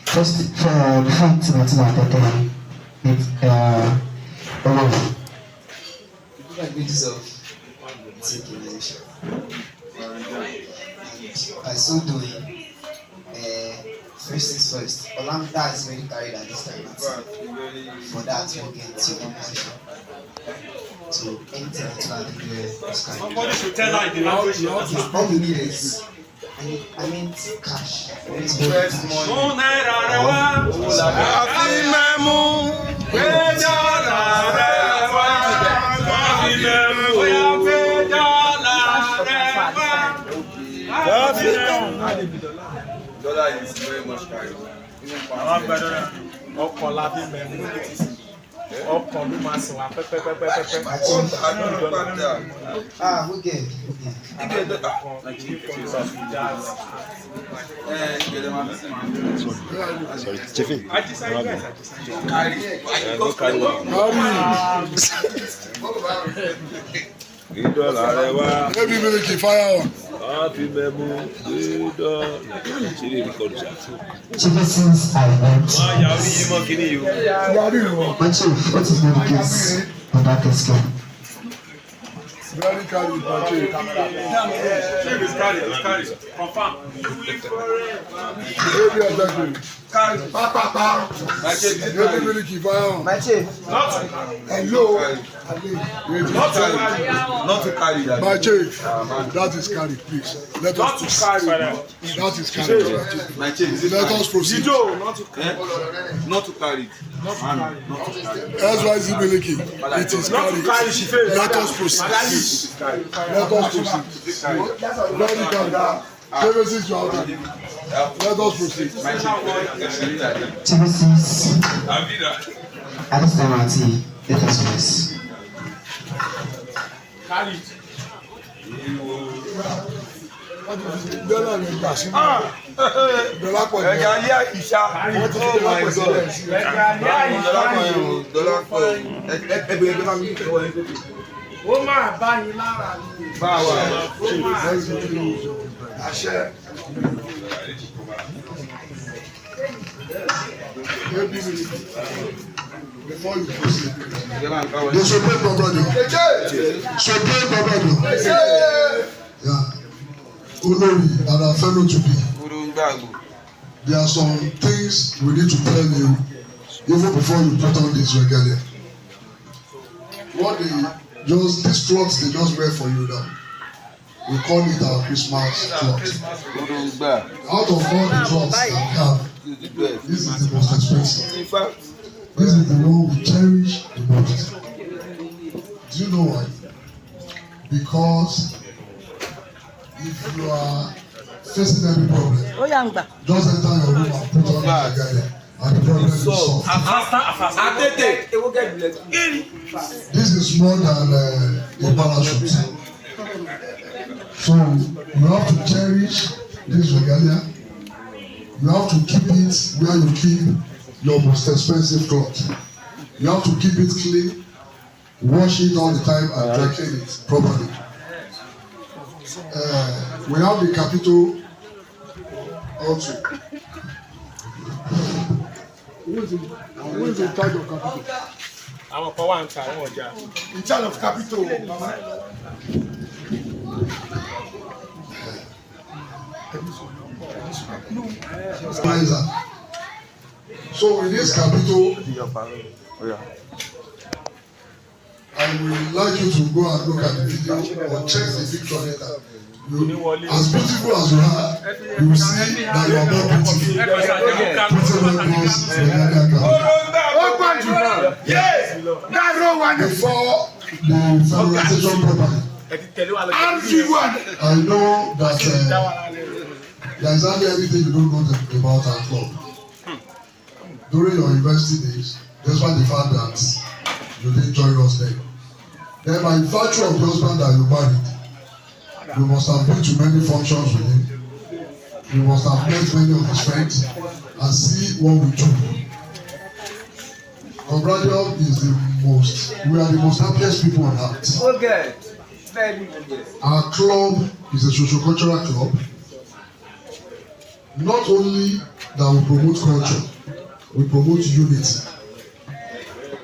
First, before to go to that, synchronization. By so doing, first things first, Olamda is very carried at this time. For that, we'll get to one position. So anything that you are somebody should tell her in the language. All we need is I mean cash. First money. Dollar is very much carried. Okay. Sorry, Chiefy. Maybe Meleki fire on. Since I went, my chief, what is the case on that case? Very carried, my chief. It's carried. Confirm. Maybe exactly. Maybe Meleki fire on. My chief. Hello. Not to carry that. My chief, that is carried, please. Let us proceed. That is carried. My chief, Let us proceed. not to carry it. SYZ Meleki, it is carried. Let us proceed. Let us proceed. Very carried. Services you are ready. Let us proceed. Services. At this time, I'll see. Let us press. Dọ́là rẹ̀ gbà sí mi. Dọ́là pọ̀ jù. Ẹ̀ka ní àyíṣà. Wọ́n ti fi dọ́là pọ̀ sílẹ̀ sí. Dọ́là pọ̀ yẹn o. Dọ́là pọ̀ ẹgbẹ̀rún máa ń bí ìwọ ẹgbẹ́ tó. Ó máa bá yín lára ni. Báwa. Àṣẹ. Maybe before you proceed. They should pray for brother. Should pray for brother. Yeah. Olori and our fellow to be. There are some things we need to tell you even before you put on this regalia. What these clothes they just wear for you now. We call it our Christmas cloth. Out of all the clothes that we have, this is the most expensive. This is the one we cherish the most. Do you know why? Because if you are facing any problem, just enter your room and put on the regalia, and the problem is solved. This is more than a parachute. So you have to cherish this regalia. You have to keep it where you keep your most expensive cloth. You have to keep it clean, wash it all the time, and dry clean it properly. We have the capital also. Who is in charge of capital? In charge of capital. So in this capital, I would like you to go and look at the video or check the picture later. As beautiful as you are, you will see that you are more beautiful. Before the Fellowrisation properly, I know that there is hardly anything you don't know about our club. During your university days, despite the fact that you didn't join us then. Then by virtue of the husband that you married, you must have been to many functions with him. You must have met many of his friends and see what we do. Congratulations we are the most happiest people on earth. Okay. Very good. Our club is a socio-cultural club. not only that we promote culture, we promote unity.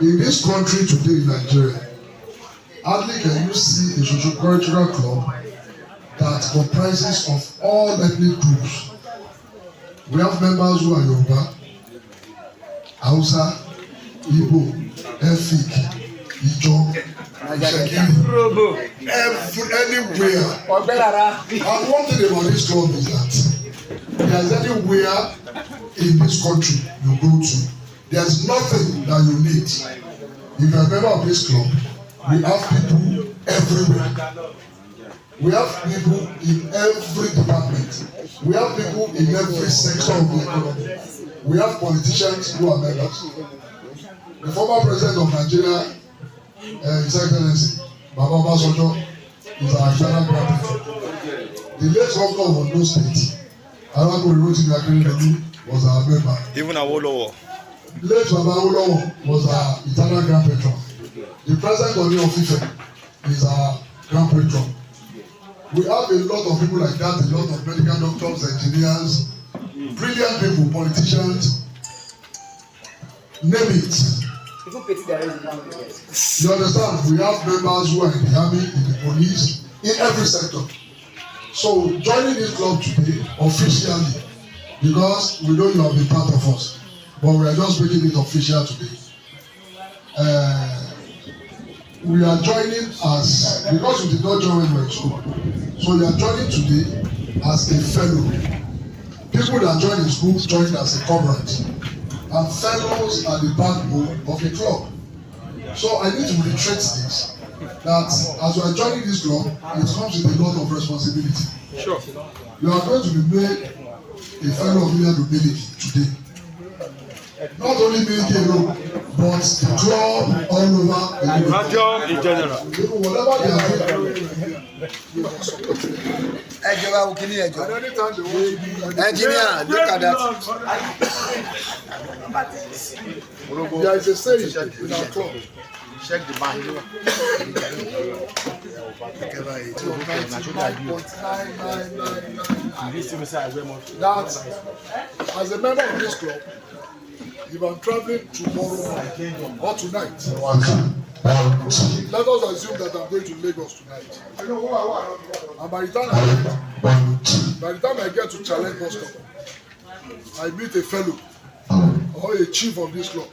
In this country today in Nigeria, hardly can you see a socio-cultural club that comprises of all ethnic groups. We have members who are Yoruba, Hausa, Igbo, Efik, Ijaw, Shekiri, anywhere. And one thing about this club is that there's anywhere in this country you go to, there's nothing that you need. If you're a member of this club, we have people everywhere. We have people in every department. We have people in every sector of the economy. We have politicians who are members. The former president of Nigeria, His Excellency Baba Obasanjo, is our external graduate. The late governor of Ondo State, Arakori Rotimi Akeredolu, was our member. Even Awolowo. Late Baba Awolowo was our eternal grand patron. The present Ooni of Ife is our grand patron. We have a lot of people like that, a lot of medical doctors, engineers, brilliant people, politicians, name it. You understand? We have members who are in the army, in the police, in every sector. So joining this club today officially, because we know you have been part of us, but we are just making it official today. We are joining as, because you did not join when you were in school, so you are joining today as a fellow. People that join in school join as a comrade, and fellows are the backbone of the club. So I need to reiterate this, that as you are joining this club, it comes with a lot of responsibility. Sure. You are going to be made a fellow of Meleki today. Not only Meleki alone, but the club all over the Radio in general. whatever they are doing. Engineer, look at that. There is a saying in our club. Check the bank. That as a member of this club, if I'm traveling tomorrow or tonight, let us assume that I'm going to Lagos tonight. And by the time I get to Challenge bus stop, I meet a fellow or a chief of this club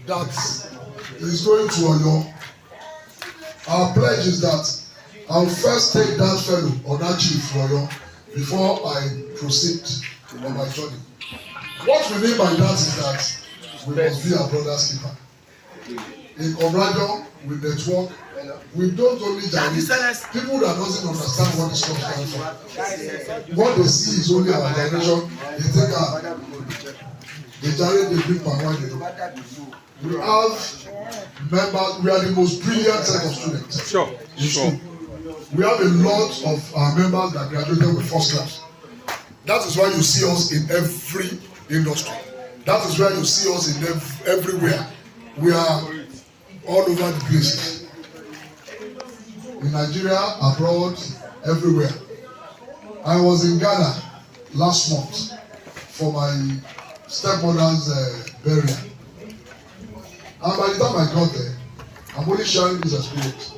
that is going to Oyo. Our pledge is that I'll first take that fellow or that chief to Oyo before I proceed on my journey. What we mean by that is that we must be our brother's keeper. In Obrajo, we network. We don't only generate people that doesn't understand what this club stands for. What they see is only our generation. They think they generate, they bring my wine. We have members. We are the most brilliant set of students. Sure. Sure. We have a lot of our members that graduated with first class. That is why you see us in every industry. That is why you see us in everywhere. We are all over the place. In Nigeria, abroad, everywhere. I was in Ghana last month for my stepmother's burial. And by the time I got there, I'm only sharing this experience.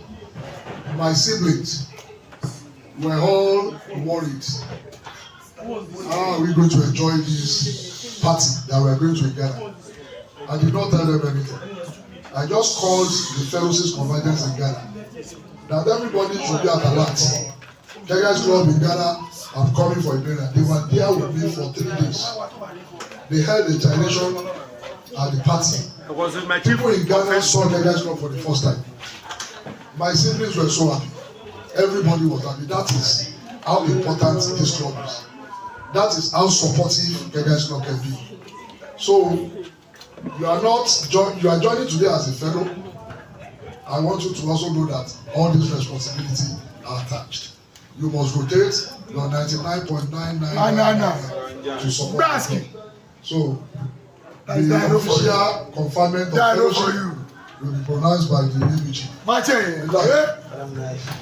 My siblings were all worried. How are we going to enjoy this party that we are going to in Ghana? I did not tell them anything. I just called the Fellowrisation convergence in Ghana that everybody should be at alert. Kega's club in Ghana, I'm coming for a dinner. They were there with me for 3 days. They held a gyration at the party. People in Ghana saw Kega's club for the first time. My siblings were so happy. Everybody was happy. That is how important this club is. That is how supportive Kega's club can be. So you are joining today as a fellow. I want you to also know that all this responsibility are attached. You must rotate your 99.99 to support the club. So the official conferment of fellowship will be pronounced by the new chief.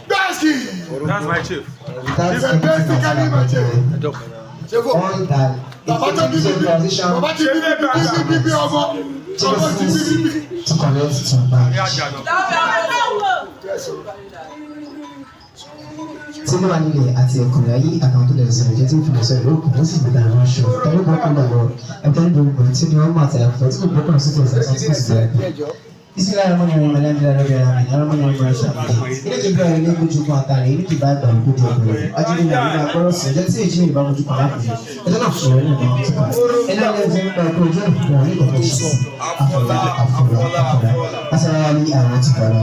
That's my chief. all that organization to connect to bank. Tí ló wà nílẹ̀ àti ọkùnrin ayé àkàwọn tó lè sọ̀rọ̀ jẹ́ tí ó fi lè sọ ìlú òkùnkùn ó sì gbé dáná wọn ṣọ tẹ́lẹ̀ bọ́ kúndà lọ ẹgbẹ́ gbogbo tí ni wọ́n mọ̀ àti àyàfọ́ tí kò gbọ́kàn sí tẹ̀sán tó sì bẹ̀rẹ̀. Isi la ramoni ni malandi la roga la mina ramoni ni brasha. Ile kibra ile kuju kwa atari ile kibra kwa kuju kwa. Ajili na bila korosi jati eji ni ba kuju kwa hapo. Ito na furo ni ba kuju kwa. Ina ile zeni kwa kuju kwa ni kwa kuju. Afura. Asalamu alaykum.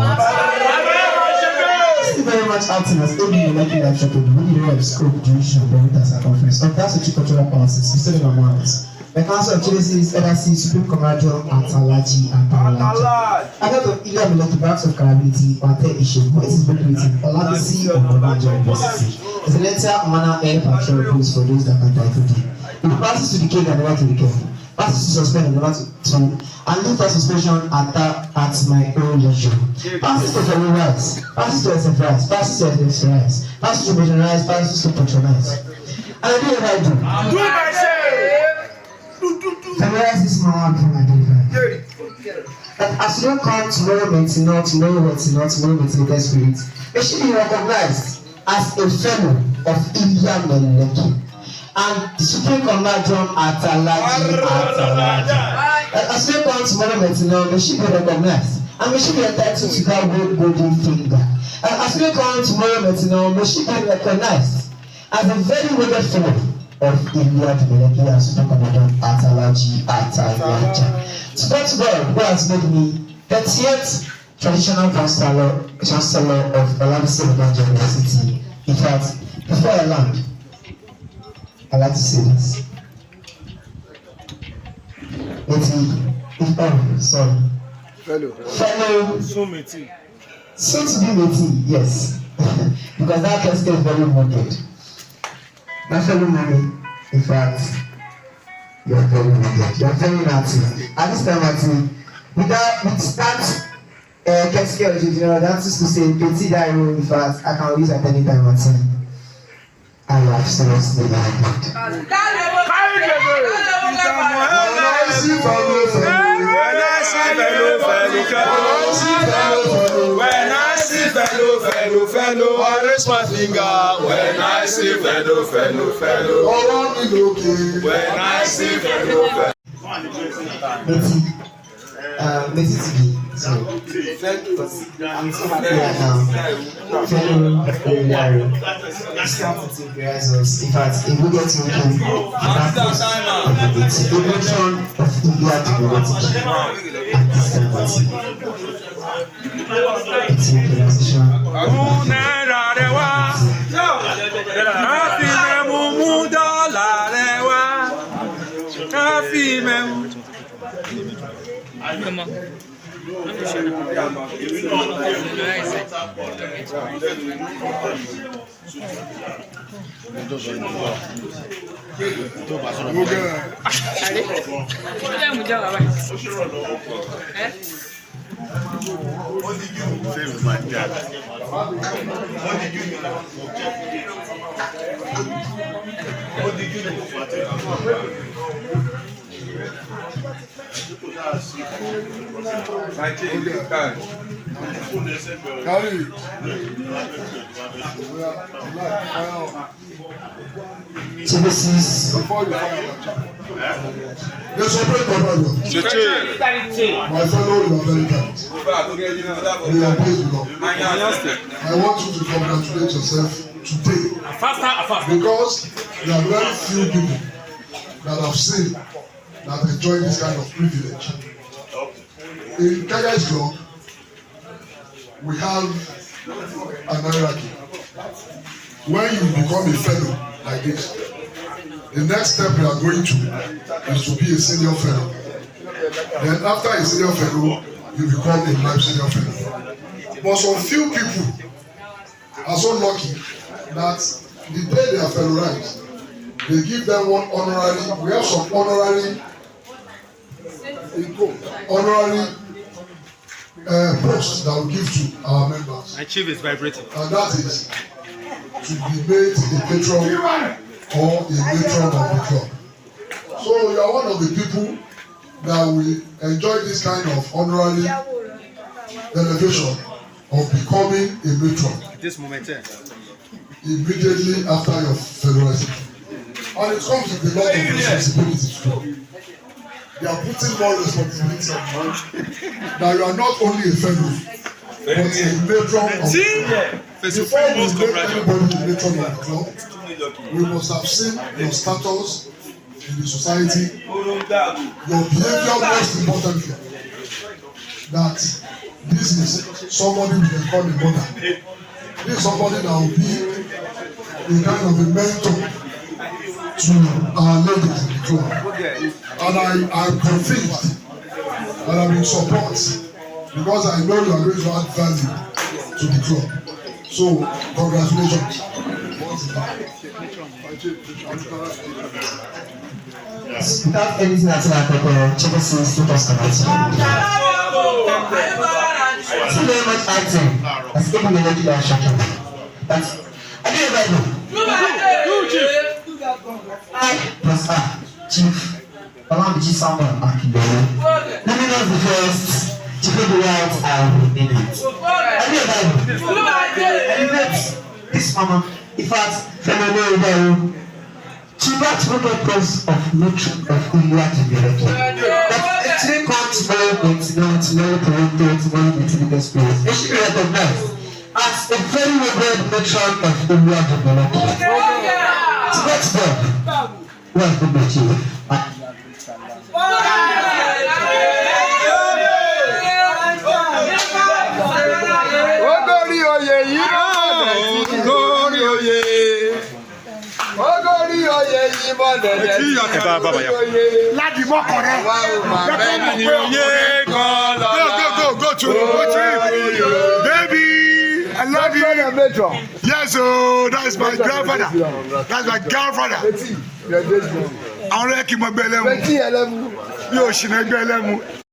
Thank you very much, acting as AB Meleki live show. We need to scope duration of the winter circumference of that cultural policies instead of amounts. The Council of Chili's Eversea Supreme Commander Atalaji and Paralaji. A lot of illegal Meleki banks of Karabiti, Pate Issue, who is regulating Olabisi of Obajo University. It's a letter manner air patrol rules for those that can die today. It passes to the king and never to the king. Passes to suspend and never to and leave for suspension at my own leisure. Passes to follow rights, passes to exercise, passes to exercise, passes to patronize, passes to patronize. And I do what I do. Do myself! Fellowrise this man from my delivery. That as you don't come tomorrow meditate spirit, it should be recognized as a fellow of India Meleki. And the Supreme Commander Atalaji. As we come tomorrow meditate, they should be recognized. And we should be entitled to that golden finger. And as we come tomorrow meditate, they should be recognized as a very wicked fellow of India Meleki and Supreme Commander Atalaji. To God who has made me 30th traditional chancellor of Olabisi Obajo University. In fact, before I land, I like to say this. Fellow, soon to be Meleki, yes, because that question is very wounded. My fellow mommy, in fact, you are very wicked. You are very naughty. At this time, Martin, with that Kesike General, that's to say, Petit Dairo, in fact, I can use at any time, Martin. I have seriously lied. Fellow, I raise my finger when I see fellow. When I see fellow. Meleki TV. So, I'm so happy right now. Fellow Dairo, this company prepares us. In fact, if we get to him, the evolution of India to Meleki at this time. It's an organization. Save my dad. Genesis. The Supreme Commander, my fellow Americans, we are praised the Lord. I want you to congratulate yourself today because there are very few people that have seen that enjoy this kind of privilege. In Kenya's club, we have an hierarchy. When you become a fellow like this, the next step we are going to is to be a senior fellow. Then after a senior fellow, you become a life senior fellow. But some few people are so lucky that the day they are fellow-rized, they give them one honorary. We have some honorary posts that we give to our members. My chief is vibrating. And that is to be made a patron or a matron of the club. So you are one of the people that will enjoy this kind of honorary elevation of becoming a matron. This moment, Immediately after your fellowrisation. And it comes with a lot of responsibilities too. They are putting more responsibility on you. Now you are not only a fellow, but a matron of the club. Before we make anybody a matron of the club, we must have seen your status in the society, your behavior most importantly. That this is somebody we can call a mother. This is somebody that will be a kind of a mentor to our ladies in the club. And I'm convinced and I'm in support because I know you are going to add value to the club. So, congratulations. Without anything at all, Chelsea status cannot. So very much acting as if Meleki are shocking. But I didn't ever know. I plus Chief Fellowrisation someone Akindele. Let me know the first Chief of the White and in it. I didn't ever know. This mama, in fact, Dairo. She brought the cause of matron of India to Meleki. But it didn't come tomorrow, into the space. It should be recognized as a very well-bred matron of India to Meleki. So that's God. What's the motive? Láti mọ́kànlá. Go to baby. I love you. Yes, oh, that's my grandfather. That's my grandfather. Àwọn ẹ̀kí mọ̀ gbẹ́lẹ́mu. Yóò ṣì ní gbẹ́lẹ́mu.